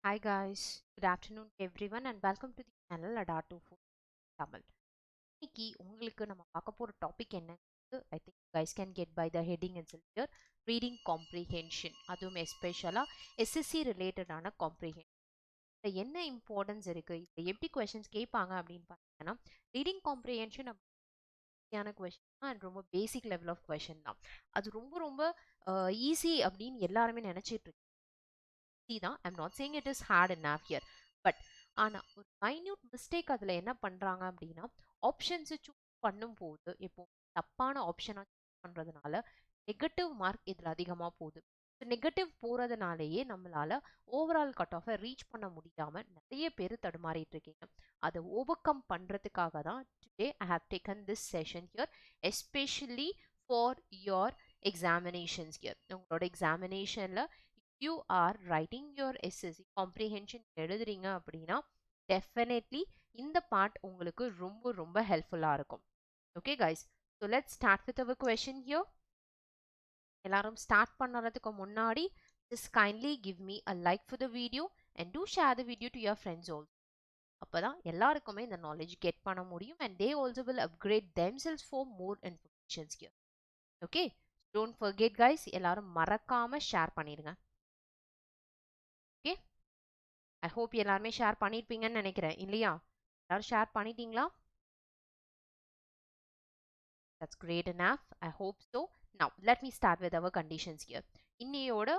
Hi guys, good afternoon to everyone and welcome to the channel Adatu Food Tamil. இன்னைக்கு உங்களுக்கு நம்ம பார்க்க போற டாபிக் என்ன? I think you guys can get by the heading itself here. Reading comprehension. அதுவும் எஸ்பெஷலா SSC related ஆன comprehension. இதுல என்ன இம்பார்ட்டன்ஸ் இருக்கு? இதுல எப்படி கொஸ்டின்ஸ் கேட்பாங்க அப்படின்னு பார்த்தீங்கன்னா ரீடிங் காம்ப்ரிஹென்ஷன் அப்படியான கொஸ்டின் அண்ட் ரொம்ப பேசிக் லெவல் ஆஃப் கொஸ்டின் தான். அது ரொம்ப ரொம்ப ஈஸி அப்படின்னு எல்லாருமே நினைச்சிட்டு தான். I'm not saying it is hard enough here. But ஆனால் ஒரு மைன்யூட் மிஸ்டேக் அதில் என்ன பண்ணுறாங்க அப்படின்னா ஆப்ஷன்ஸை சூஸ் பண்ணும்போது இப்போ தப்பான ஆப்ஷனாக சூஸ் பண்ணுறதுனால நெகட்டிவ் மார்க் இதில் அதிகமாக போகுது. நெகட்டிவ் போகிறதுனாலேயே நம்மளால ஓவரால் கட் ஆஃபை ரீச் பண்ண முடியாமல் நிறைய பேர் தடுமாறிட்டு இருக்கீங்க. அதை ஓவர் கம் பண்ணுறதுக்காக தான் today I have taken this session here especially for your examinations here. உங்களோட எக்ஸாமினேஷனில் you are writing your SSC comprehension எழுதுறீங்க அப்படின்னா definitely இந்த part உங்களுக்கு ரொம்ப ரொம்ப helpful-ஆ இருக்கும். Okay guys, so let's start with our question here. எல்லாரும் start பண்ணறதுக்கு முன்னாடி just kindly give me a like for the video and do share the video to your friends also. அப்பதான் எல்லாருக்குமே இந்த knowledge get பண்ண முடியும் and they also will upgrade themselves for more informations here. Okay, don't forget guys, எல்லாரும் மறக்காம share பண்ணிடுங்க. Okay, I hope எல்லாருமே share பண்ணியிருப்பீங்கன்னு நினைக்கிறேன் இல்லையா? எல்லாரும் ஷேர் பண்ணிட்டீங்களா? That's great enough. I hope so. Now, let me start with our conditions here. இன்னையோட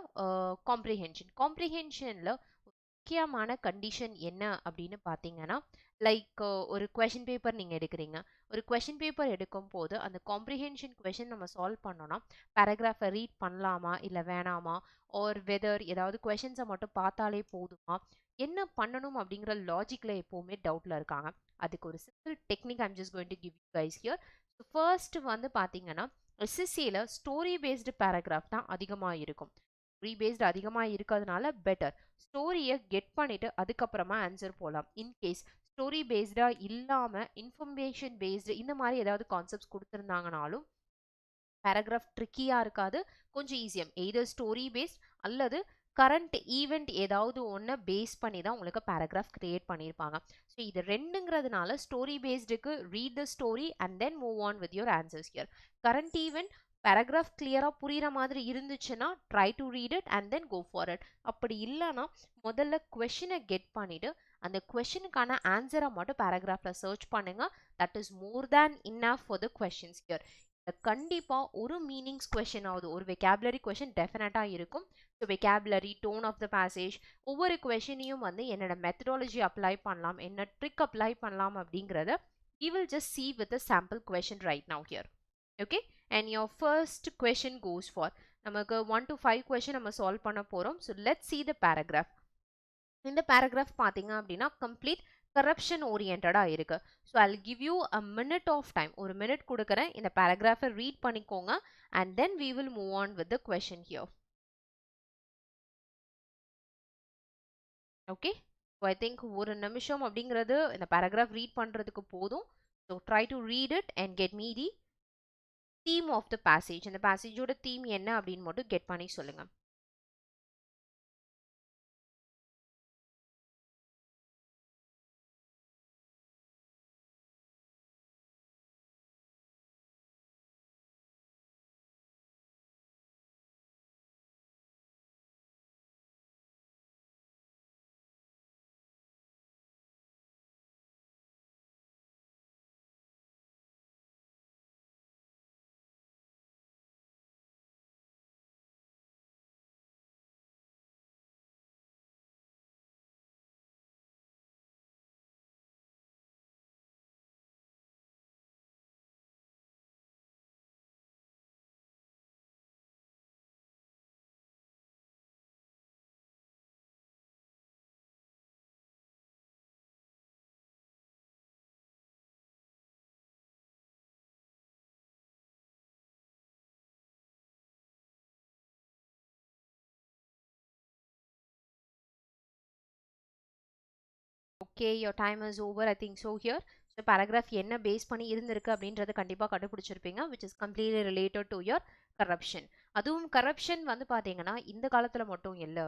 comprehension. Comprehensionல முக்கியமான கண்டிஷன் என்ன அப்படின்னு பார்த்தீங்கன்னா லைக் ஒரு கொஷின் பேப்பர் நீங்கள் எடுக்கிறீங்க. ஒரு கொஷின் பேப்பர் எடுக்கும் போது அந்த காம்ப்ரிஹென்ஷன் கொஷின் நம்ம சால்வ் பண்ணோன்னா பேராகிராஃபை ரீட் பண்ணலாமா இல்லை வேணாமா, ஆர் வெதர் ஏதாவது கொஷின்ஸை மட்டும் பார்த்தாலே போதுமா, என்ன பண்ணணும் அப்படிங்கிற லாஜிக்கில் எப்போவுமே டவுட்டில் இருக்காங்க. அதுக்கு ஒரு simple technique I'm just going to give you guys here. So first வந்து பார்த்தீங்கன்னா எஸ்எஸ்சியில் ஸ்டோரி பேஸ்டு பேராகிராஃப் தான் அதிகமாக இருக்கும். ஸ்டோரி பேஸ்டு அதிகமாக இருக்கிறதுனால பெட்டர். ஸ்டோரியை கெட் பண்ணிவிட்டு அதுக்கப்புறமா ஆன்சர் போகலாம். இன்கேஸ் ஸ்டோரி பேஸ்டாக இல்லாமல் இன்ஃபர்மேஷன் பேஸ்டு இந்த மாதிரி ஏதாவது கான்செப்ட்ஸ் கொடுத்துருந்தாங்கனாலும் பேராகிராஃப் ட்ரிக்கியாக இருக்காது, கொஞ்சம் ஈஸியாக எய்தர் ஸ்டோரி பேஸ்ட் அல்லது கரண்ட் ஈவெண்ட் ஏதாவது ஒன்று பேஸ் பண்ணி தான் உங்களுக்கு பேராகிராஃப் கிரியேட் பண்ணியிருப்பாங்க. ஸோ இது ரெண்டுங்கிறதுனால ஸ்டோரி பேஸ்டுக்கு read the story and then move on with your answers here. Current event paragraph கிளியராக புரிகிற மாதிரி இருந்துச்சுன்னா try to read it and then go for it. அப்படி இல்லைன்னா முதல்ல கொஷினை கெட் பண்ணிவிட்டு அந்த கொஷினுக்கான ஆன்சரை மட்டும் பேராகிராஃபில் சர்ச் பண்ணுங்கள். That is more than enough for the questions here. கண்டிப்பாக ஒரு மீனிங்ஸ் கொஷின் ஆகுது, ஒரு வெக்காபுலரி கொஷின் டெஃபினட்டாக இருக்கும். So vocabulary, tone of the passage, ஒவ்வொரு கொஷினையும் வந்து என்னோட மெத்தடாலஜி அப்ளை பண்ணலாம், என்ன ட்ரிக் அப்ளை பண்ணலாம் அப்படிங்கிறத we will just see with a sample question right now here. Okay, and your first question goes for நமக்கு 1 to 5 question நம்ம சால்வ் பண்ண போகிறோம். So let's see the paragraph. இந்த பேராகிராஃப் பார்த்தீங்க அப்படின்னா கம்ப்ளீட் கரப்ஷன் ஓரியன்டாக இருக்குது. So I will give you a minute of time, ஒரு மினிட் கொடுக்குறேன், இந்த பேராகிராஃபை ரீட் பண்ணிக்கோங்க and then we will move on with the question here. Okay, so I think ஒரு நிமிஷம் அப்படிங்கிறது இந்த பேராகிராஃப் ரீட் பண்ணுறதுக்கு போதும். So try to read it and get me the theme of the passage. இந்த பேசேஜோட தீம் என்ன அப்படின்னு மட்டும் கெட் பண்ணி சொல்லுங்கள். Okay, your time is over I think so here. So paragraph என்ன பேஸ் பண்ணி இருந்திருக்கு அப்படின்றத கண்டிப்பாக கண்டுபிடிச்சிருப்பீங்க, which is completely related to your corruption. அதுவும் கரப்ஷன் வந்து பார்த்தீங்கன்னா இந்த காலத்துல மட்டும் இல்ல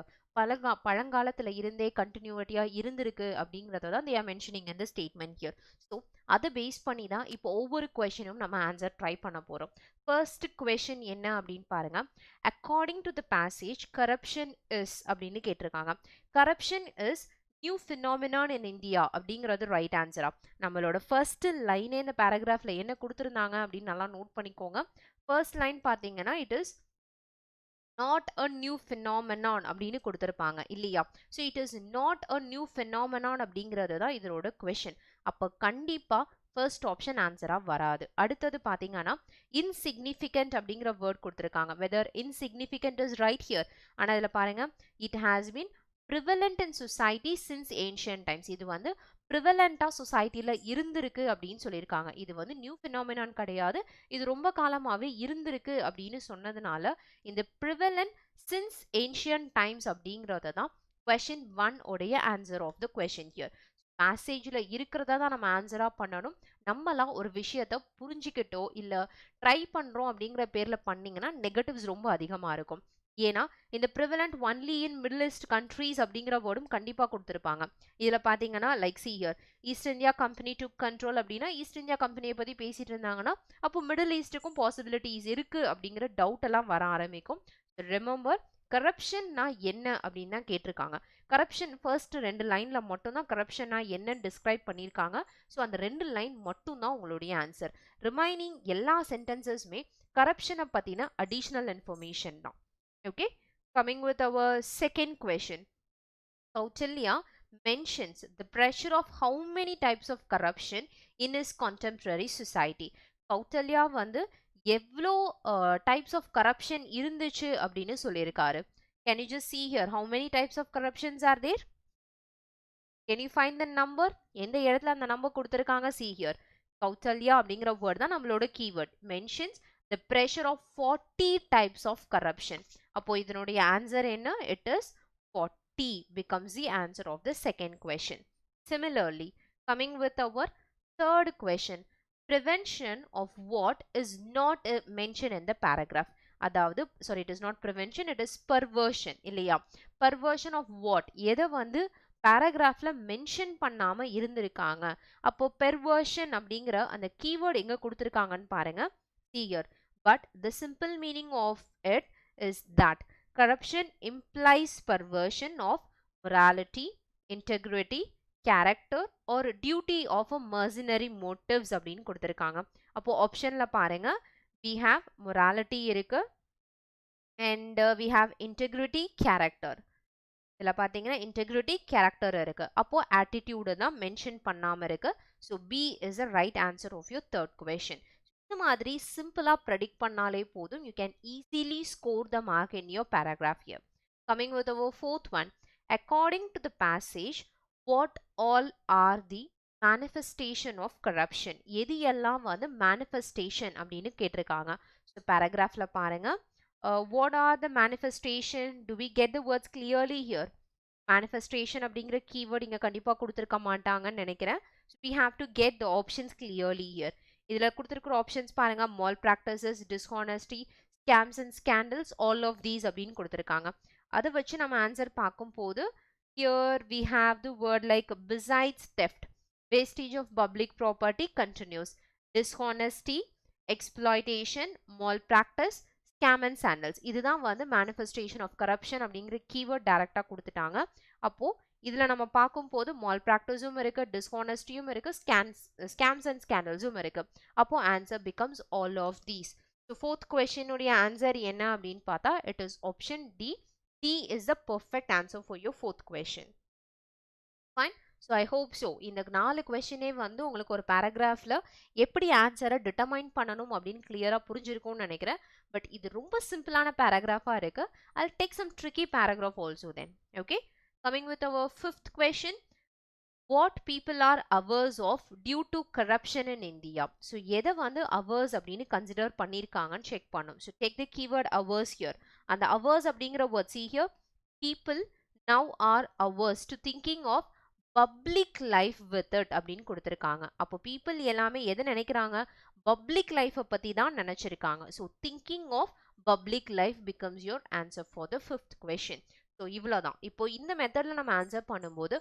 பழங்காலத்துல இருந்தே கண்டினியூட்டியா இருந்திருக்கு அப்படிங்கறத தான் they are mentioning in the statement here. So அதை பேஸ் பண்ணி தான் இப்போ ஒவ்வொரு கொஸ்டினும் நம்ம ஆன்சர் ட்ரை பண்ண போறோம். ஃபர்ஸ்ட் கொஸ்டின் என்ன அப்படின்னு பாருங்க. According to the passage corruption is அப்படின்னு கேட்டிருக்காங்க. Corruption is new phenomenon in India அப்படிங்கிறது ரைட் ஆன்சரா? நம்மளோட ஃபர்ஸ்ட் லைனே இந்த பேராகிராஃப்ல என்ன கொடுத்துருந்தாங்க அப்படின்னு நல்லா நோட் பண்ணிக்கோங்க. ஃபர்ஸ்ட் லைன் பார்த்தீங்கன்னா it is not a new phenomenon அப்படின்னு கொடுத்துருப்பாங்க இல்லையா? So it is not a new phenomenon அப்படிங்கிறது தான் இதோட கொஷின். அப்போ கண்டிப்பா ஃபர்ஸ்ட் ஆப்ஷன் ஆன்சராக வராது. அடுத்தது பார்த்தீங்கன்னா இன்சிக்னிஃபிகண்ட் அப்படிங்கிற வேர்ட் கொடுத்துருக்காங்க. Whether insignificant is right here. ஆனால் இதில் பாருங்க it has been prevalent in society since ancient times. இது வந்து ப்ரிவலண்ட்டாக சொசைட்டியில் இருந்திருக்கு அப்படின்னு சொல்லியிருக்காங்க. இது வந்து நியூ ஃபினாமினான் கிடையாது, இது ரொம்ப காலமாகவே இருந்திருக்கு அப்படின்னு சொன்னதுனால இந்த ப்ரிவலண்ட் சின்ஸ் ஏன்ஷியன்ட் டைம்ஸ் அப்படிங்கிறத தான் கொஷின் 1 உடைய answer of the question here. பேசேஜில் இருக்கிறதா தான் நம்ம ஆன்சராக பண்ணணும். நம்மளாம் ஒரு விஷயத்த புரிஞ்சிக்கிட்டோ இல்லை ட்ரை பண்ணுறோம் அப்படிங்கிற பேரில் பண்ணிங்கன்னா நெகட்டிவ்ஸ் ரொம்ப அதிகமாக இருக்கும். ஏன்னா இந்த prevalent only in Middle East countries அப்படிங்கிற வேர்டும் கண்டிப்பாக கொடுத்துருப்பாங்க. இதில் பார்த்தீங்கன்னா like see here East India Company to control அப்படின்னா ஈஸ்ட் இந்தியா கம்பெனியை பற்றி பேசிட்டு இருந்தாங்கன்னா அப்போ மிடில் ஈஸ்ட்டுக்கும் பாசிபிலிட்டிஸ் இருக்குது அப்படிங்கிற டவுட் எல்லாம் வர ஆரம்பிக்கும். ரிமெம்பர் கரப்ஷன்னா என்ன அப்படின்னு தான் கேட்டிருக்காங்க. கரப்ஷன் ஃபர்ஸ்ட் 2 லைனில் மட்டும்தான் கரப்ஷன்னா என்னன்னு டிஸ்கிரைப் பண்ணியிருக்காங்க. ஸோ அந்த 2 லைன் மட்டும்தான் உங்களுடைய ஆன்சர். ரிமைனிங் எல்லா சென்டென்சஸுமே கரப்ஷனை பற்றின அடிஷ்னல் இன்ஃபர்மேஷன் தான். Okay, coming with our second question. Kautilya mentions the pressure of how many types of corruption in his contemporary society. Kautilya வந்து எவ்வளோ types of corruption இருந்துச்சு அப்படின்னு சொல்லியிருக்காரு. Can you just see here how many types of corruptions are there? Can you find the number? எந்த இடத்துல அந்த number கொடுத்துருக்காங்க? See here. Kautilya அப்படிங்கிற வேர்ட் தான் நம்மளோட keyword. Mentions the pressure of 40 types of corruption. அப்போ இதனுடைய ஆன்சர் என்ன? It is 40 becomes the answer of the second question. Similarly, coming with our third question, prevention of what is not mentioned in the paragraph. அதாவது sorry, it is not prevention, it is perversion இல்லையா? perversion of what? எதை வந்து பேராகிராஃப்ல mention பண்ணாம இருந்திருக்காங்க. அப்போ perversion அப்படிங்கிற அந்த keyword எங்க கொடுத்துருக்காங்கன்னு பாருங்க. See here. But the simple meaning of it is that corruption implies perversion of morality, integrity, character or duty of a mercenary motives அப்படின்னு கொடுத்துருக்காங்க. அப்போ ஆப்ஷன்ல பாருங்க we have morality இருக்கு and we have integrity, character. இதில் பார்த்தீங்கன்னா integrity, character இருக்கு. அப்போ attitude தான் மென்ஷன் பண்ணாம இருக்கு. So B is the right answer of your third question. இந்த மாதிரி சிம்பிளா ப்ரெடிக்ட் பண்ணாலே போதும். You can easily score the mark in your paragraph here. Coming with our fourth one, according to the passage, what all are the manifestation of corruption? எது எல்லாம் வந்து manifestation அப்படின்னு கேட்டிருக்காங்க. ஸோ பேராகிராஃப்ல பாருங்க. What are the manifestation? Do we get the words clearly here? Manifestation அப்படிங்கிற keyword இங்க கண்டிப்பா கொடுத்திருக்க மாட்டாங்கன்னு நினைக்கிறேன். So we have to get the options clearly here. இதில் கொடுத்திருக்கிற options பாருங்க. mal practices, dishonesty, scams and scandals, all of these அப்படின்னு கொடுத்திருக்காங்க. அதை வச்சு நம்ம ஆன்சர் பார்க்கும் போது here we have the word like besides theft, wastage of public property continues, dishonesty, exploitation, malpractice, scam and sandals. இதுதான் வந்து manifestation of corruption அப்படிங்கிற keyword டைரக்டா கொடுத்துட்டாங்க. அப்போ இதுல நம்ம பார்க்கும் போது மால் பிராக்டிஸும் இருக்கு, டிஸ்ஹானஸ்டியும் இருக்கு, ஸ்கேம்ஸ் அண்ட் ஸ்கேண்டல்ஸும் இருக்கு. அப்போ answer becomes all of these. So fourth கொஸ்டினுடைய ஆன்சர் என்ன அப்படின்னு பார்த்தா it is option D. D is the perfect answer for your fourth question. Fine. So I hope so இந்த 4 கொஸ்டினே வந்து உங்களுக்கு ஒரு பேராகிராஃபில் எப்படி ஆன்சரை டிட்டர்மைன் பண்ணணும் அப்படின்னு கிளியராக புரிஞ்சிருக்கும்னு நினைக்கிறேன். பட் இது ரொம்ப சிம்பிளான பேராகிராஃபாக இருக்கு. I'll take some tricky paragraph also then. Okay. Coming with our fifth question, what people are averse of due to corruption in India? So எதை வந்து averse அப்படின்னு கன்சிடர் பண்ணியிருக்காங்கன்னு செக் பண்ணும். So take the keyword averse here. அந்த averse அப்படிங்கிற word, see here, people now are averse to thinking of public life with it அப்படின்னு கொடுத்துருக்காங்க. அப்போ பீப்புள் எல்லாமே எதை நினைக்கிறாங்க? பப்ளிக் லைஃப்பை பற்றி தான் நினச்சிருக்காங்க. So thinking of public life becomes your answer for the 5th question. So இவ்வளோதான். இப்போ இந்த மெத்தடில் நம்ம ஆன்சர் பண்ணும்போது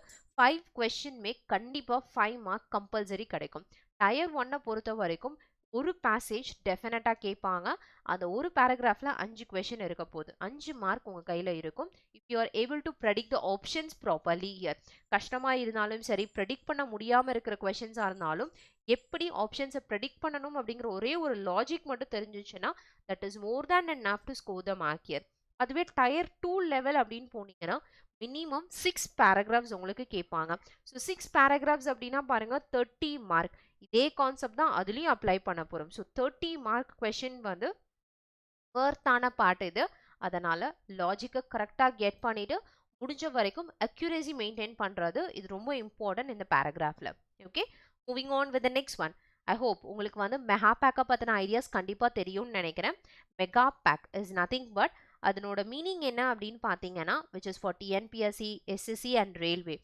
5 கொஷின்மே கண்டிப்பாக 5 மார்க் கம்பல்சரி கிடைக்கும். டயர் 1 பொறுத்த வரைக்கும் ஒரு பேசேஜ் டெஃபினட்டாக கேட்பாங்க. அந்த ஒரு பேராகிராஃபில் 5 கொஷின் இருக்க போகுது. 5 மார்க் உங்கள் கையில் இருக்கும். If you are able to predict the options properly year. கஷ்டமாக இருந்தாலும் சரி, ப்ரெடிக்ட் பண்ண முடியாமல் இருக்கிற கொஷின்ஸாக இருந்தாலும் எப்படி ஆப்ஷன்ஸை ப்ரெடிக்ட் பண்ணணும் அப்படிங்கிற ஒரே ஒரு லாஜிக் மட்டும் தெரிஞ்சிச்சுன்னா that is more than enough to score the mark here. அதுவே டயர் 2 லெவல் அப்படின்னு போனீங்கன்னா மினிமம் 6 பேராகிராஃப்ஸ் உங்களுக்கு கேட்பாங்க. ஸோ 6 பேராகிராஃப்ஸ் அப்படின்னா பாருங்கள் 30 மார்க். இதே கான்செப்ட் தான் அதுலேயும் அப்ளை பண்ண போகிறோம். ஸோ 30 மார்க் கொஷின் வந்து வர்த்தான பார்ட் இது. அதனால் லாஜிக்கை கரெக்டாக கெட் பண்ணிவிட்டு முடிஞ்ச வரைக்கும் அக்யூரேசி மெயின்டைன் பண்ணுறது இது ரொம்ப இம்பார்ட்டன்ட் இந்த பேராகிராஃபில். Okay, moving on with the next one. I hope உங்களுக்கு வந்து மெகா பேக்கை பற்றின ஐடியாஸ் கண்டிப்பாக தெரியும்னு நினைக்கிறேன். Mega pack is nothing but அதனோட மீனிங் என்ன அப்படின்னு பார்த்தீங்கன்னா which is for TNPSC, SSC and railway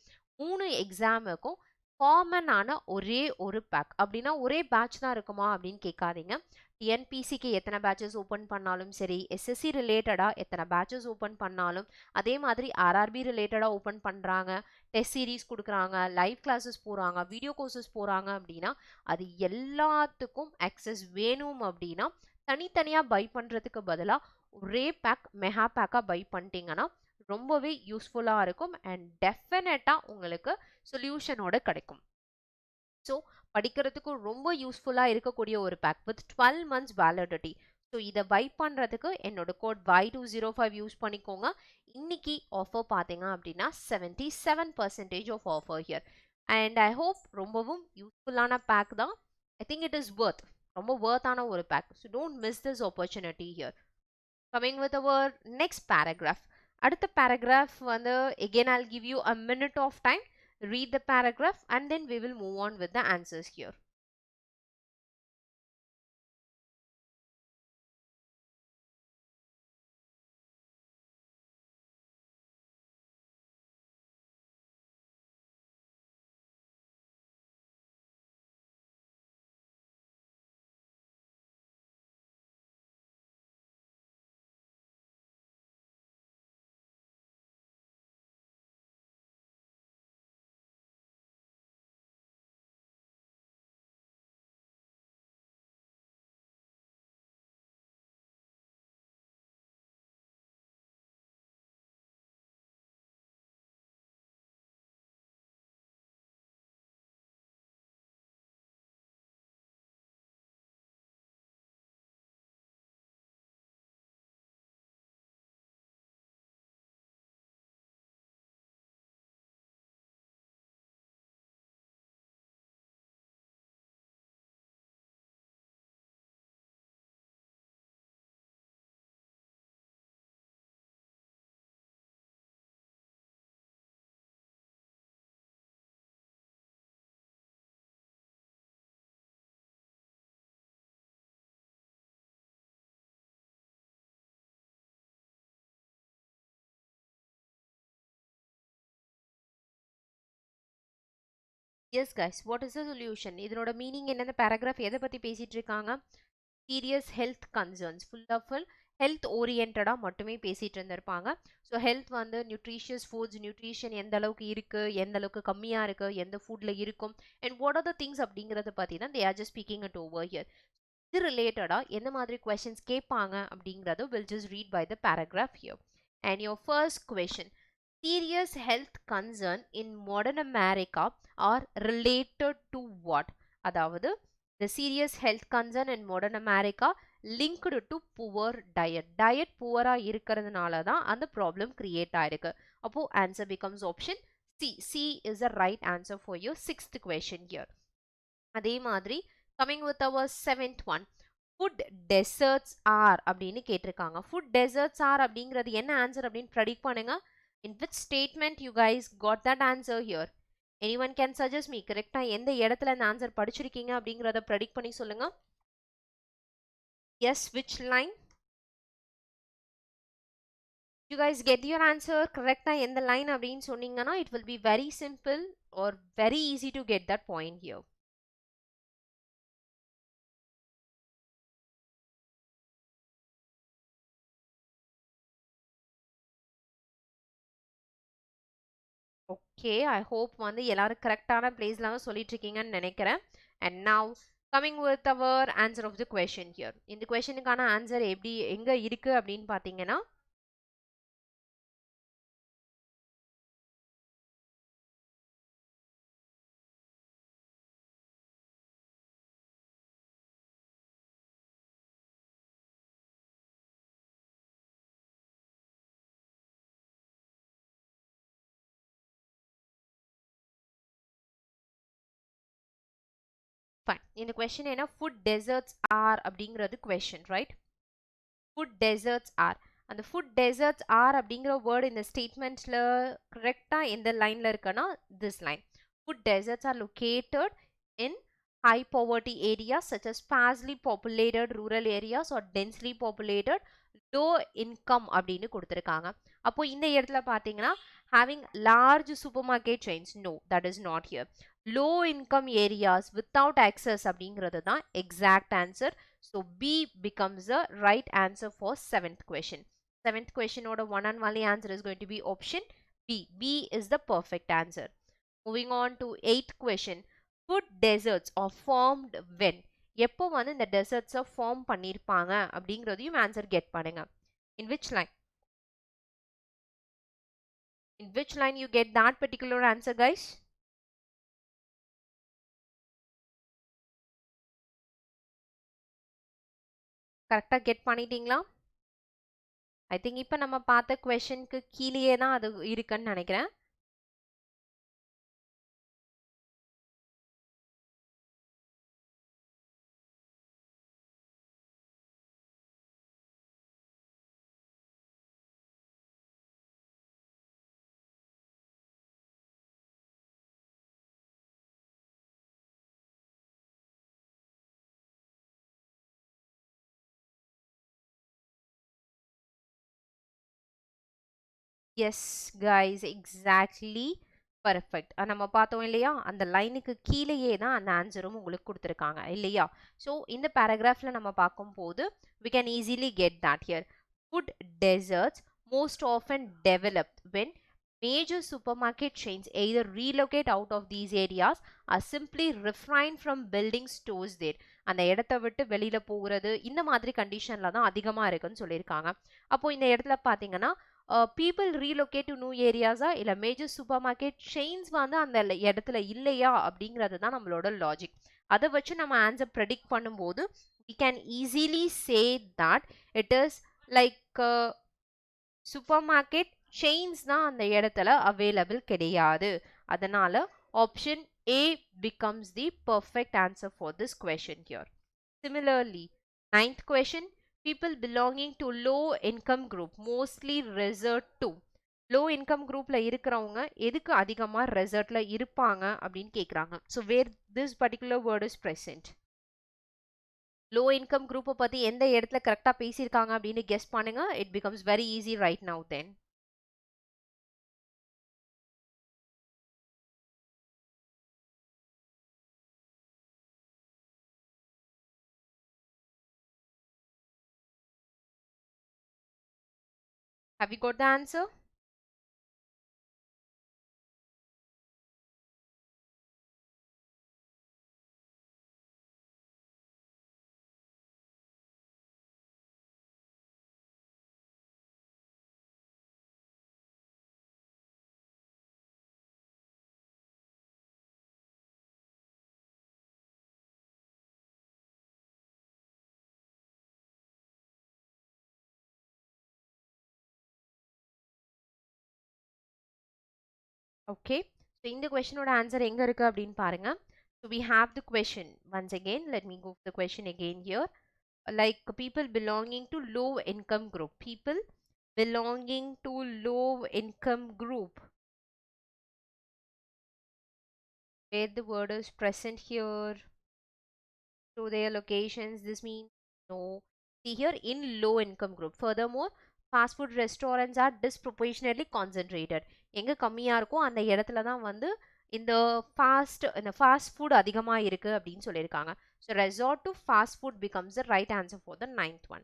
3 எக்ஸாமுக்கும் காமனான ஒரே ஒரு பேக். அப்படின்னா ஒரே பேட்ச் தான் இருக்குமா அப்படின்னு கேட்காதீங்க. டிஎன்பிசிக்கு எத்தனை பேட்சஸ் ஓப்பன் பண்ணாலும் சரி, எஸ்எஸ்சி ரிலேட்டடாக எத்தனை பேட்சஸ் ஓப்பன் பண்ணாலும், அதே மாதிரி ஆர்ஆர்பி ரிலேட்டடாக ஓப்பன் பண்ணுறாங்க, டெஸ்ட் சீரீஸ் கொடுக்குறாங்க, லைவ் கிளாஸஸ் போகிறாங்க, வீடியோ கோர்சஸ் போகிறாங்க அப்படின்னா அது எல்லாத்துக்கும் அக்சஸ் வேணும். அப்படின்னா தனித்தனியாக பை பண்ணுறதுக்கு பதிலாக ஒரே பேக் மெகா பேக்காக பை பண்ணிட்டீங்கன்னா ரொம்பவே யூஸ்ஃபுல்லாக இருக்கும் அண்ட் டெஃபினட்டாக உங்களுக்கு சொல்யூஷனோட கிடைக்கும். ஸோ படிக்கிறதுக்கு ரொம்ப யூஸ்ஃபுல்லாக இருக்கக்கூடிய ஒரு pack with 12 months validity. So இதை பை பண்ணுறதுக்கு என்னோட கோட் Y205 யூஸ் பண்ணிக்கோங்க. இன்னைக்கு ஆஃபர் பார்த்தீங்க அப்படின்னா 77% off offer here. And I hope ரொம்பவும் யூஸ்ஃபுல்லான பேக் தான். I think it is worth, ரொம்ப வர்த்தான ஒரு pack. So don't miss this opportunity here. Coming with our next paragraph. அடுத்த பேராகிராஃப் வந்து again I'll give you a minute of time. Read the paragraph and then we will move on with the answers here. Yes guys, what is the solution? இதனோட meaning என்ன? இந்த paragraph எதை பற்றி பேசிகிட்டு இருக்காங்க? Serious health concerns, full health ஓரியன்டாக மட்டுமே பேசிகிட்டு இருந்திருப்பாங்க. ஸோ ஹெல்த் வந்து நியூட்ரிஷியஸ் ஃபுட்ஸ், நியூட்ரிஷன் எந்த அளவுக்கு இருக்குது, எந்த அளவுக்கு கம்மியாக இருக்குது, எந்த ஃபுட்டில் இருக்கும் and what are the things அப்படிங்கிறத பற்றி தான் they are just speaking it over here. இது ரிலேட்டடாக எந்த மாதிரி கொஷின்ஸ் கேட்பாங்க அப்படிங்கிறத will just read by the paragraph here. And your first question, serious health concern in modern America are related to what? அதாவது the serious health concern in modern America linked to poor diet. Diet poor-ஆ இருக்கிறதுனால தான் அந்த problem create ஆயிருக்கு. அப்போ answer becomes option C. C is the right answer for your 6th question here. அதே மாதிரி coming with our 7th one, food deserts are அப்படின்னு கேட்டிருக்காங்க. food deserts are அப்படிங்கிறது என்ன ஆன்சர் அப்படின்னு ப்ரெடிக்ட் பண்ணுங்க. In which statement you guys got that answer here? Anyone can suggest me. கரெக்டா எந்த இடத்துல இந்த ஆன்சர் படிச்சிருக்கீங்க அப்படிங்கறத ப்ரெடிக்ட் பண்ணி சொல்லுங்க. Yes, which line? You guys get your answer correct in the line அப்படின்னு சொன்னீங்கன்னா it will be very simple or very easy to get that point here. Okay, I hope வந்து எல்லாரும் கரெக்டான பிளேஸ்ல தான் சொல்லிட்டு இருக்கீங்கன்னு நினைக்கிறேன். And now coming with our answer of the question here. இந்த கொஸ்டினுக்கான ஆன்சர் எப்படி எங்க இருக்கு அப்படின்னு பாத்தீங்கன்னா fine. இந்த கொஸ்டின் என்ன food deserts are அப்படிங்கிறது question, right? Food deserts are. அந்த food deserts are அப்படிங்கிற வேர்ட் இந்த ஸ்டேட்மெண்ட்ல கரெக்டா எந்த லைன்ல இருக்குன்னா this line. Food deserts are located in high poverty areas such as sparsely populated rural areas or densely populated low income அப்படின்னு கொடுத்திருக்காங்க. அப்போ இந்த இடத்துல பாத்தீங்கன்னா having large supermarket chains, no, that is not here. Low income areas without access அப்படிங்கிறது தான் exact answer. So B becomes the right answer for 7th question. 7th question order one and only answer is going to be option B. B is the perfect answer. Moving on to 8th question. Food deserts are formed when? எப்போ வந்து இந்த deserts form பண்ணிருப்பாங்க அப்படிங்கிறதையும் answer get பண்ணுங்க. In which line? In which line you get that particular answer, guys? கரெக்டா get பண்ணிட்டீங்களா? I think இப்போ நம்ம பார்த்த கொஸ்டினுக்கு கீழேயே தான் அது இருக்குன்னு நினைக்கிறேன். S guys, exactly perfect. நம்ம பார்த்தோம் இல்லையா, அந்த லைனுக்கு கீழேயே தான் அந்த ஆன்சரும் உங்களுக்கு கொடுத்துருக்காங்க இல்லையா? ஸோ இந்த பேராகிராஃபில் நம்ம பார்க்கும்போது we can easily get that here. Food deserts most often develop when major supermarket chains either relocate out of these areas or simply refrain from building stores there. அந்த இடத்த விட்டு வெளியில போகிறது இந்த மாதிரி கண்டிஷன்ல தான் அதிகமா இருக்குன்னு சொல்லியிருக்காங்க. அப்போ இந்த இடத்துல பார்த்தீங்கன்னா people relocate to new areas இல்ல மேஜர் சூப்பர் மார்க்கெட் செயின்ஸ் வந்து அந்த இடத்துல இல்லையா அப்படிங்கிறது தான் நம்மளோட லாஜிக். அதை வச்சு நம்ம ஆன்சர் ப்ரெடிக்ட் பண்ணும்போது we can easily say that it is like supermarket chains தான் அந்த இடத்துல அவைலபிள் கிடையாது. அதனால option A becomes the perfect answer for this question here. Similarly, 9th question. People belonging to low income group mostly resort to. Low income குரூப்ல இருக்கிறவங்க எதுக்கு அதிகமா ரெசர்ட்ல இருப்பாங்க அப்படின்னு கேக்குறாங்க. So where this particular word is present. Low income குரூப்பை பத்தி எந்த இடத்துல கரெக்டா பேசியிருக்காங்க அப்படின்னு கெஸ் பண்ணுங்க. It becomes very easy right now then. Have you got the answer? Okay, so இந்த கொஸ்டினோட ஆன்சர் எங்க இருக்கு அப்படின்னு பாருங்க. So we have the question once again. Let me go for the question again here. Like people belonging to low income group. People belonging to low income group. Where the word is present here. To their locations. This means no. See here in low income group. Furthermore, fast food restaurants are disproportionately concentrated. எங்கே கம்மியாக இருக்கோ அந்த இடத்துல தான் வந்து இந்த fast food அதிகமாக இருக்குது அப்படின்னு சொல்லியிருக்காங்க. So resort to fast food becomes the right answer for the 9th one.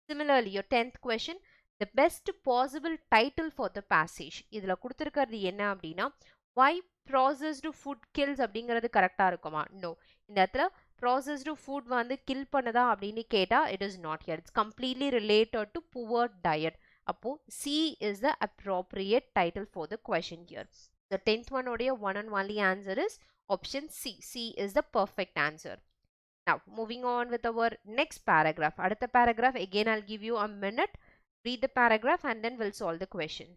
Similarly, your 10th question, the best possible title for the passage. இதில் கொடுத்துருக்கிறது என்ன அப்படின்னா why processed food kills அப்படிங்கிறது கரெக்டாக இருக்குமா? No. இந்த இடத்துல processed food வந்து kill பண்ணுதா அப்படின்னு கேட்டால் it is not here. It's completely related to poor diet. அப்போ C is the appropriate title for the question here. The 10th one உடைய one and only answer is option C. C is the perfect answer. Now, moving on with our next paragraph. Adutha paragraph, again I'll give you a minute. Read the paragraph and then we'll solve the question.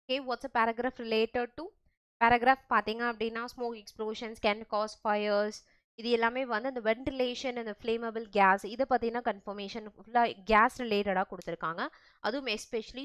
Okay, what's a paragraph related to? Paragraph பார்த்தீங்க அப்படின்னா smoke explosions can cause fires. இது எல்லாமே வந்து அந்த ventilation அந்த flammable case இதை பற்றின confirmation ஃபுல்லாக கேஸ் ரிலேட்டடாக கொடுத்துருக்காங்க. அதுவும் எஸ்பெஷலி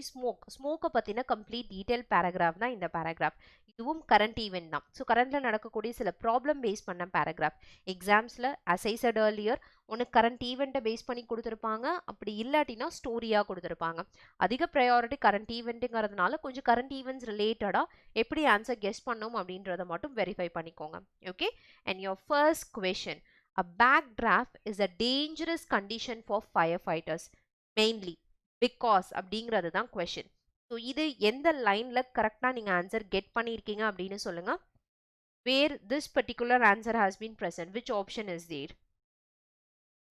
ஸ்மோக்கை பற்றின கம்ப்ளீட் டீட்டெயில் பேராகிராஃப் தான் இந்த பேராகிராஃப். இதுவும் கரண்ட் ஈவெண்ட் தான். ஸோ கரண்ட்டில் நடக்கக்கூடிய சில ப்ராப்ளம் பேஸ் பண்ண பேராகிராஃப். எக்ஸாம்ஸில் as I said earlier ஒன்று கரண்ட் ஈவெண்ட்டை பேஸ் பண்ணி கொடுத்துருப்பாங்க, அப்படி இல்லாட்டினா ஸ்டோரியாக கொடுத்துருப்பாங்க. அதிக ப்ரையாரிட்டி கரண்ட் ஈவெண்ட்டுங்கிறதுனால கொஞ்சம் கரண்ட் ஈவெண்ட்ஸ் ரிலேட்டடாக எப்படி ஆன்சர் கெஸ் பண்ணணும் அப்படின்றத மட்டும் வெரிஃபை பண்ணிக்கோங்க. Okay, and your first question, a backdraft is a dangerous condition for firefighters mainly because அப்படிங்கிறது தான் question. ஸோ இது எந்த லைனில் கரெக்டாக நீங்கள் ஆன்சர் கெட் பண்ணியிருக்கீங்க அப்படின்னு சொல்லுங்கள். where this particular answer has been present, which option is there?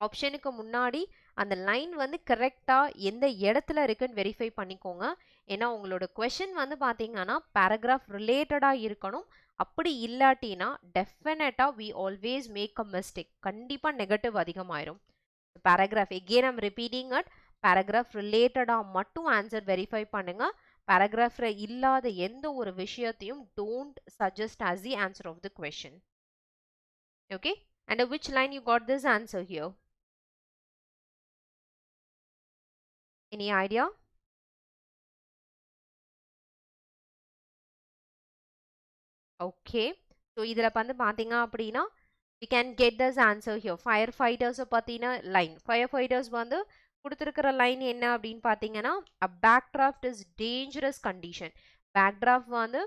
ஆப்ஷனுக்கு முன்னாடி அந்த லைன் வந்து கரெக்டாக எந்த இடத்துல இருக்குன்னு வெரிஃபை பண்ணிக்கோங்க. ஏன்னா உங்களோட கொஷின் வந்து பார்த்தீங்கன்னா பேராகிராஃப் ரிலேட்டடாக இருக்கணும். அப்படி இல்லாட்டினா டெஃபினட்டாக we always make a mistake. கண்டிப்பாக நெகட்டிவ் அதிகமாயிரும். Paragraph again I'm repeating it, paragraph ரிலேட்டடாக மட்டும் ஆன்சர் வெரிஃபை பண்ணுங்க. பேராகிராஃபில் இல்லாத எந்த ஒரு விஷயத்தையும் don't suggest as the answer of the question. Okay, and which line you got this answer here? Any idea? Okay, so இதில் வந்து பார்த்தீங்க அப்படின்னா we can get this answer here. Firefighters பற்றின லைன், firefighters வந்து கொடுத்துருக்கிற லைன் என்ன அப்படின்னு பார்த்தீங்கன்னா a backdraft is dangerous condition. backdraft வந்து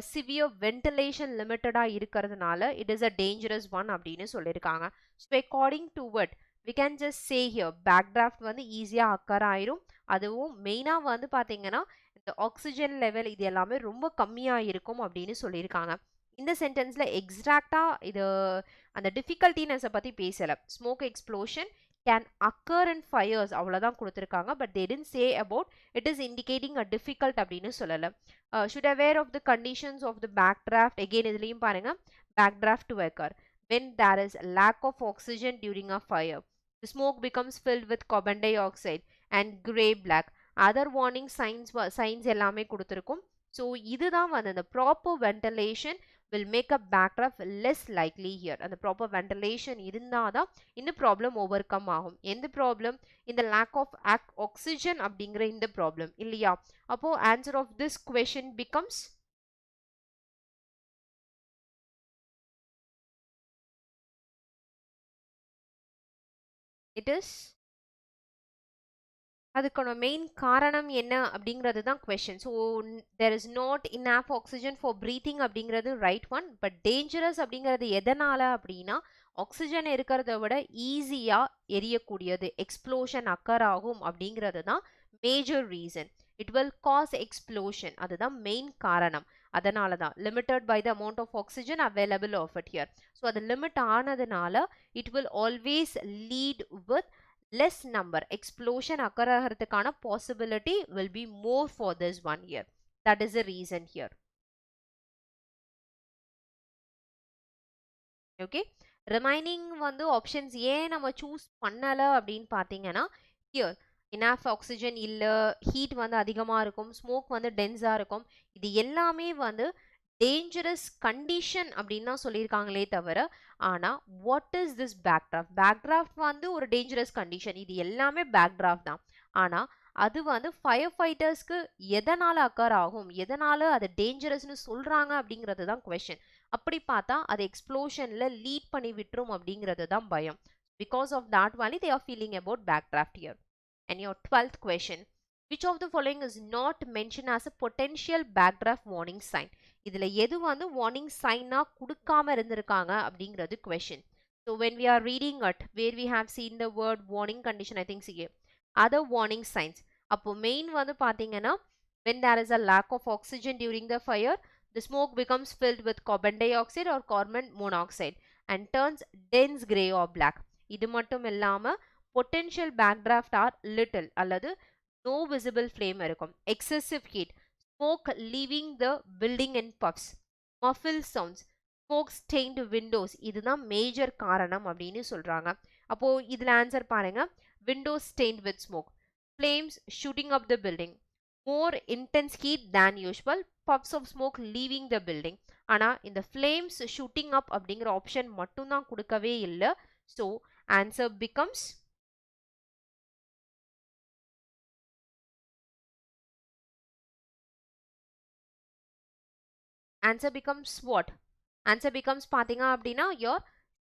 சிவியர் வென்டிலேஷன் லிமிட்டடாக இருக்கிறதுனால it is a dangerous one அப்படின்னு சொல்லியிருக்காங்க. So according to what we can just say here backdraft வந்து ஈஸியாக அக்கர் ஆயிரும். அதுவும் மெயினாக வந்து பார்த்தீங்கன்னா இந்த ஆக்சிஜன் லெவல் இது எல்லாமே ரொம்ப கம்மியாக இருக்கும் அப்படின்னு சொல்லியிருக்காங்க. இந்த சென்டென்ஸில் எக்ஸாக்டாக இது அந்த டிஃபிகல்ட்டினஸை பற்றி பேசலை. Smoke explosion can occur in fires அவ்வளோதான் கொடுத்துருக்காங்க. But they didn't say about it is indicating a difficult அப்படின்னு சொல்லலை. should aware of the conditions of the backdraft. again இதுலேயும் பாருங்க backdraft to occur when there is lack of oxygen during a fire. The smoke becomes filled with carbon dioxide and gray black. Other warning signs எல்லாமே கொடுத்திருக்கும். So இதுதான் வந்து the proper ventilation will make a backdraft less likely here. அந்த proper ventilation இருந்தாதான் இந்த problem overcome ஆகும். எந்த problem? இந்த lack of oxygen அப்படிங்கிற இந்த problem இல்லையா? அப்போ answer of this question becomes it is அதுக்கான மெயின் காரணம் என்ன அப்படிங்கிறது தான் question. So there is not enough oxygen for breathing அப்படிங்கிறது ரைட் ஒன். பட் டேஞ்சரஸ் அப்படிங்கிறது எதனால் அப்படின்னா ஆக்சிஜன் இருக்கிறத விட ஈஸியாக எரியக்கூடியது, எக்ஸ்ப்ளோஷன் அக்கர் ஆகும் அப்படிங்கிறது தான் major reason. It will cause explosion, அதுதான் மெயின் காரணம். அதனால தான் limited by the amount of oxygen available of it here. So அது லிமிட் ஆனதுனால it will always lead with less number. Explosion occur ஆகிறதுக்கான possibility will be more for this one here. That is the reason here. Okay, remaining வந்து options ஏன் நம்ம choose பண்ணல அப்படின்னு பார்த்தீங்கன்னா here enough oxygen இல்ல, heat வந்து அதிகமா இருக்கும், smoke வந்து dense-ஆ இருக்கும். இது எல்லாமே வந்து dangerous condition அப்படின்னு தான் சொல்லியிருக்காங்களே தவிர, ஆனா what is this backdraft? backdraft வந்து ஒரு dangerous condition, இது எல்லாமே backdraft தான். ஆனா அது வந்து ஃபயர் ஃபைட்டர்ஸ்க்கு எதனால அக்கர் ஆகும், எதனால அது டேஞ்சரஸ்னு சொல்றாங்க அப்படிங்கிறது தான் கொஸ்டின். அப்படி பார்த்தா அது எக்ஸ்ப்ளோஷன்ல லீட் பண்ணி விட்டுரும் அப்படிங்கிறது தான் பயம். Because of that only they are feeling about backdraft here. And your 12th question, which of the following is not mentioned as a potential backdraft warning sign? இதுல எது வந்து warning sign-ஆ கொடுக்காம இருந்திருக்காங்க அப்படிங்கிறது question. So when we are reading it, where we have seen the word warning condition, I think see other warning signs. அப்போ main வந்து பாத்தீங்கன்னா when there is a lack of oxygen during the fire, the smoke becomes filled with carbon dioxide or carbon monoxide and turns dense gray or black. இது மட்டும் இல்லாம potential backdraft are little அல்லது no visible flame இருக்கும், excessive heat, smoke leaving the building in puffs, muffled sounds, smoke stained windows. இதுதான் major காரணம் அப்படின்னு சொல்றாங்க. அப்போ இதுல ஆன்சர் பாருங்க, windows stained with smoke, flames shooting up the building, more intense heat than usual, puffs of smoke leaving the building. ஆனா இந்த flames shooting up அப்படிங்கிற ஆப்ஷன் மட்டும் தான் கொடுக்கவே இல்லை. So answer becomes answer becomes what? Answer becomes பாத்தீங்க அப்படின்னா your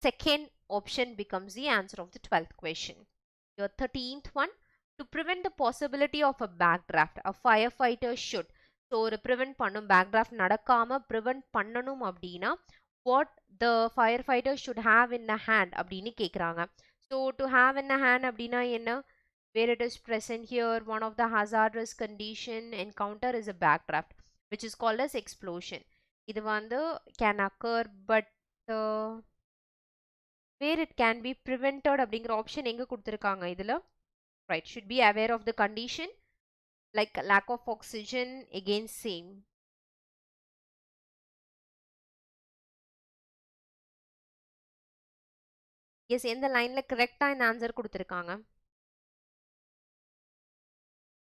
second option becomes the answer of the 12th question. Your 13th one, to prevent the possibility of a backdraft, a firefighter should. So ஒரு prevent பண்ணும், backdraft நடக்காம prevent பண்ணணும் அப்படின்னா what the firefighter should have in the hand அப்படின்னு கேக்குறாங்க. So to have in the hand அப்படின்னா என்ன? Where it is present here, one of the hazardous condition encounter is a backdraft, which is called as explosion. இது வந்து can occur but where it can be prevented அப்படிங்கிற option எங்க கொடுத்திருக்காங்க இதுல? Right, should be aware of the condition like lack of oxygen, again same. Yes, எந்த லைன்ல கரெக்டா இந்த ஆன்சர் கொடுத்திருக்காங்க?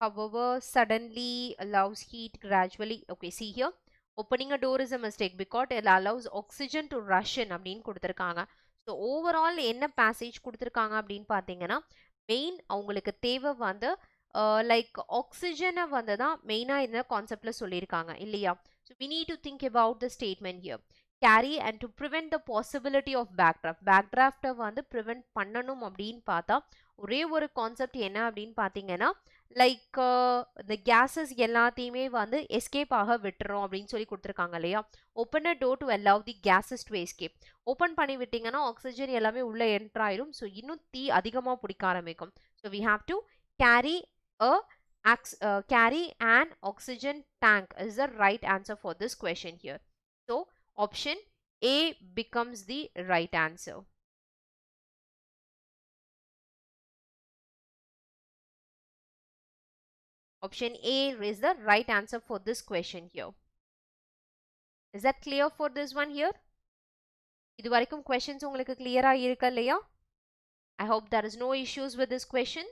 However, suddenly allows heat gradually. Okay, see here, opening a door is a mistake because it allows oxygen to rush in அப்படின்னு கொடுத்திருக்காங்க. So overall என்ன passage கொடுத்துருக்காங்க அப்படின்னு பார்த்தீங்கன்னா மெயின் அவங்களுக்கு தேவை வந்து லைக் ஆக்சிஜனை வந்து தான் மெயினாக இந்த கான்செப்டில் சொல்லியிருக்காங்க இல்லையா? So we need to think about the statement here, carry and to prevent the possibility of பேக்ட்ராஃப்டை வந்து ப்ரிவெண்ட் பண்ணணும் அப்படின்னு பார்த்தா ஒரே ஒரு கான்செப்ட் என்ன அப்படின்னு பார்த்தீங்கன்னா லைக் இந்த கேஸஸ் எல்லாத்தையுமே வந்து எஸ்கேப் ஆக விட்டுறோம் அப்படின்னு சொல்லி கொடுத்துருக்காங்க இல்லையா? Open a door to allow the gases to escape. Open பண்ணி விட்டீங்கன்னா ஆக்சிஜன் எல்லாமே உள்ள என்டர் ஆயிரும். ஸோ இன்னும் தீ அதிகமாக பிடிக்க ஆரம்பிக்கும். So we have to carry carry an oxygen tank is the right answer for this question here. So option A becomes the right answer. Option A is the right answer for this question here. Is that clear for this one here? இது வரைக்கும் questions உங்களுக்கு clear-ஆ இருக்கு இல்லையா? I hope there is no issues with this question.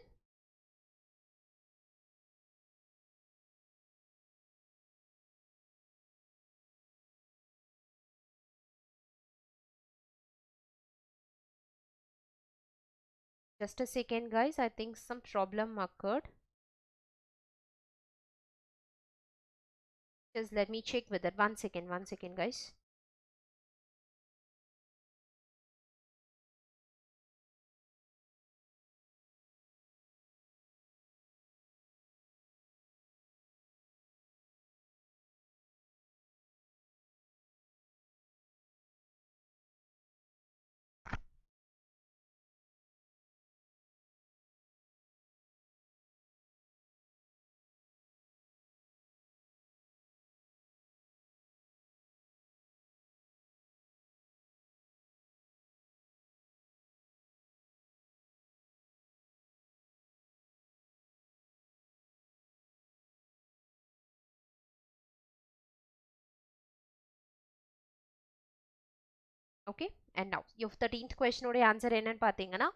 Just a second, guys. I think some problem occurred. Just let me check with it. One second, guys. Okay, and now your 13th question oda answer என்னன்னு பாத்தீங்கன்னா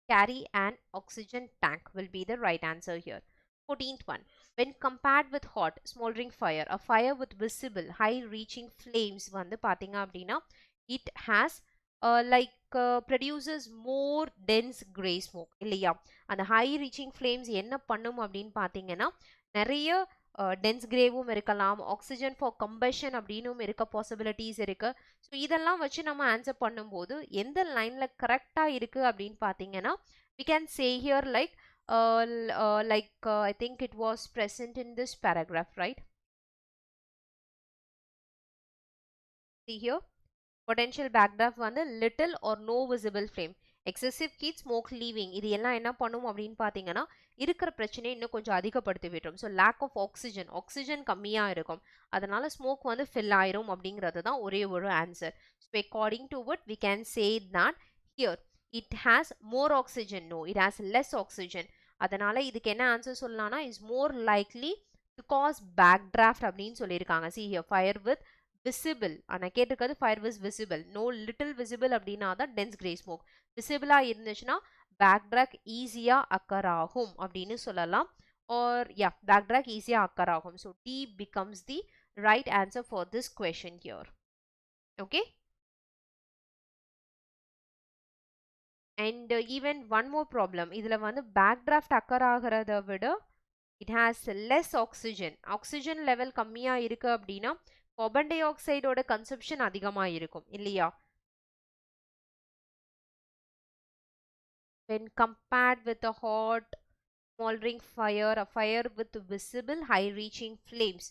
carry an oxygen tank will be the right answer here. 14th one, when compared with hot smoldering fire, a fire with visible high reaching flames வந்து பாத்தீங்க அப்படின்னா it has produces more dense gray smoke இல்லையா. அந்த high reaching flames என்ன பண்ணும் அப்படின்னு பாத்தீங்கன்னா நிறைய டென்ஸ் கிரேவும் இருக்கலாம், ஆக்சிஜன் ஃபார் கம்பஷன் அப்படின்னும் இருக்க பாசிபிலிட்டிஸ் இருக்கு. ஸோ இதெல்லாம் வச்சு நம்ம ஆன்சர் பண்ணும்போது எந்த லைன்ல கரெக்டா இருக்கு அப்படின்னு பார்த்தீங்கன்னா we can say here I think it was present in this paragraph, right? See here, potential backdraft வந்து little or no visible flame, excessive heat, smoke leaving, இது எல்லாம் என்ன பண்ணும் அப்படின்னு பார்த்தீங்கன்னா இருக்கிற பிரச்சனையை இன்னும் கொஞ்சம் அதிகப்படுத்தி விட்டுரும். ஸோ லேக் ஆஃப் ஆக்சிஜன் கம்மியாக இருக்கும், அதனால ஸ்மோக் வந்து ஃபில் ஆயிரும் அப்படிங்கிறது தான் ஒரே ஒரு answer. So according to what we can say that here it has more oxygen, no it has less oxygen, அதனால இதுக்கு என்ன ஆன்சர் சொல்லலாம்னா is more likely to cause backdraft அப்படின்னு சொல்லியிருக்காங்க. see here, fire with visible, ஆனா கேட்டிருக்கிறது fire was visible, no little visible அப்படின்னா தான் dense gray smoke, விசிபிளா இருந்துச்சுன்னா backdraft ஈஸியா அக்கர் ஆகும் அப்படின்னு சொல்லலாம். or yeah, backdraft ஈஸியா அக்கர் ஆகும். so D becomes the right answer for this question here. okay, and even one more problem, இதுல வந்து backdraft அக்கர் ஆகிறத விட it has less oxygen level கம்மியா இருக்கு அப்படின்னா கார்பன் டை ஆக்சைடோட கன்சப்ஷன் அதிகமா இருக்கும் இல்லையா. when compared with a hot smoldering fire, a fire with visible high reaching flames.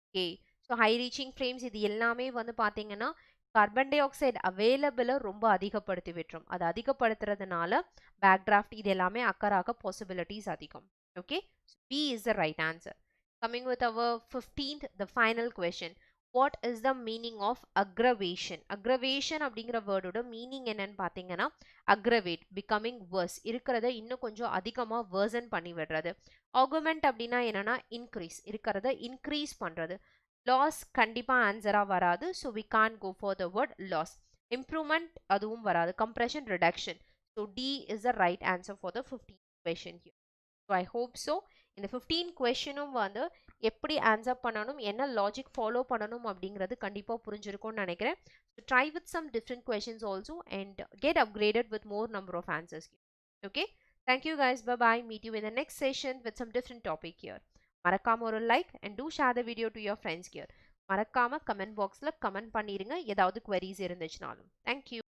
okay, so high reaching flames இது எல்லாமே வந்து பாத்தீங்கன்னா கார்பன் டை ஆக்சைடு அவைலபிள ரொம்ப அதிகப்படுத்தி விட்டுரும், அது அதிகப்படுத்துறதுனால பேக்டிராஃப்ட் இது எல்லாமே அக்கறாக பாசிபிலிட்டிஸ் அதிகம். okay, so B is the right answer. coming with our 15th, the final question, what is the meaning of aggravation? aggravation அப்படிங்கிற வேர்டோட மீனிங் என்னன்னு பாத்தீங்கன்னா aggravate, becoming worse, இருக்கிறத இன்னும் கொஞ்சம் அதிகமா worsen பண்ணி விடுறது. augment அப்படின்னா என்னன்னா increase, இருக்கிறத increase பண்றது. loss கண்டிப்பா ஆன்சரா வராது, so we can't go for the word loss. improvement அதுவும் வராது. compression, reduction, so D is the right answer for the 15th question here. so I hope so இந்த 15 questionம் வந்து எப்படி ஆன்சர் பண்ணணும், என்ன லாஜிக் ஃபாலோ பண்ணணும் அப்படிங்கிறது கண்டிப்பா புரிஞ்சிருக்கும்னு நினைக்கிறேன். so try with some different questions also and get upgraded with more number of answers. okay, thank you guys, bye bye, meet you in the next session with some different topic here. மறக்காம ஒரு like and do share the video to your friends here. மறக்காம comment பாக்ஸ்ல comment பண்ணிருங்க ஏதாவது queries இருந்துச்சுனாலும். thank you.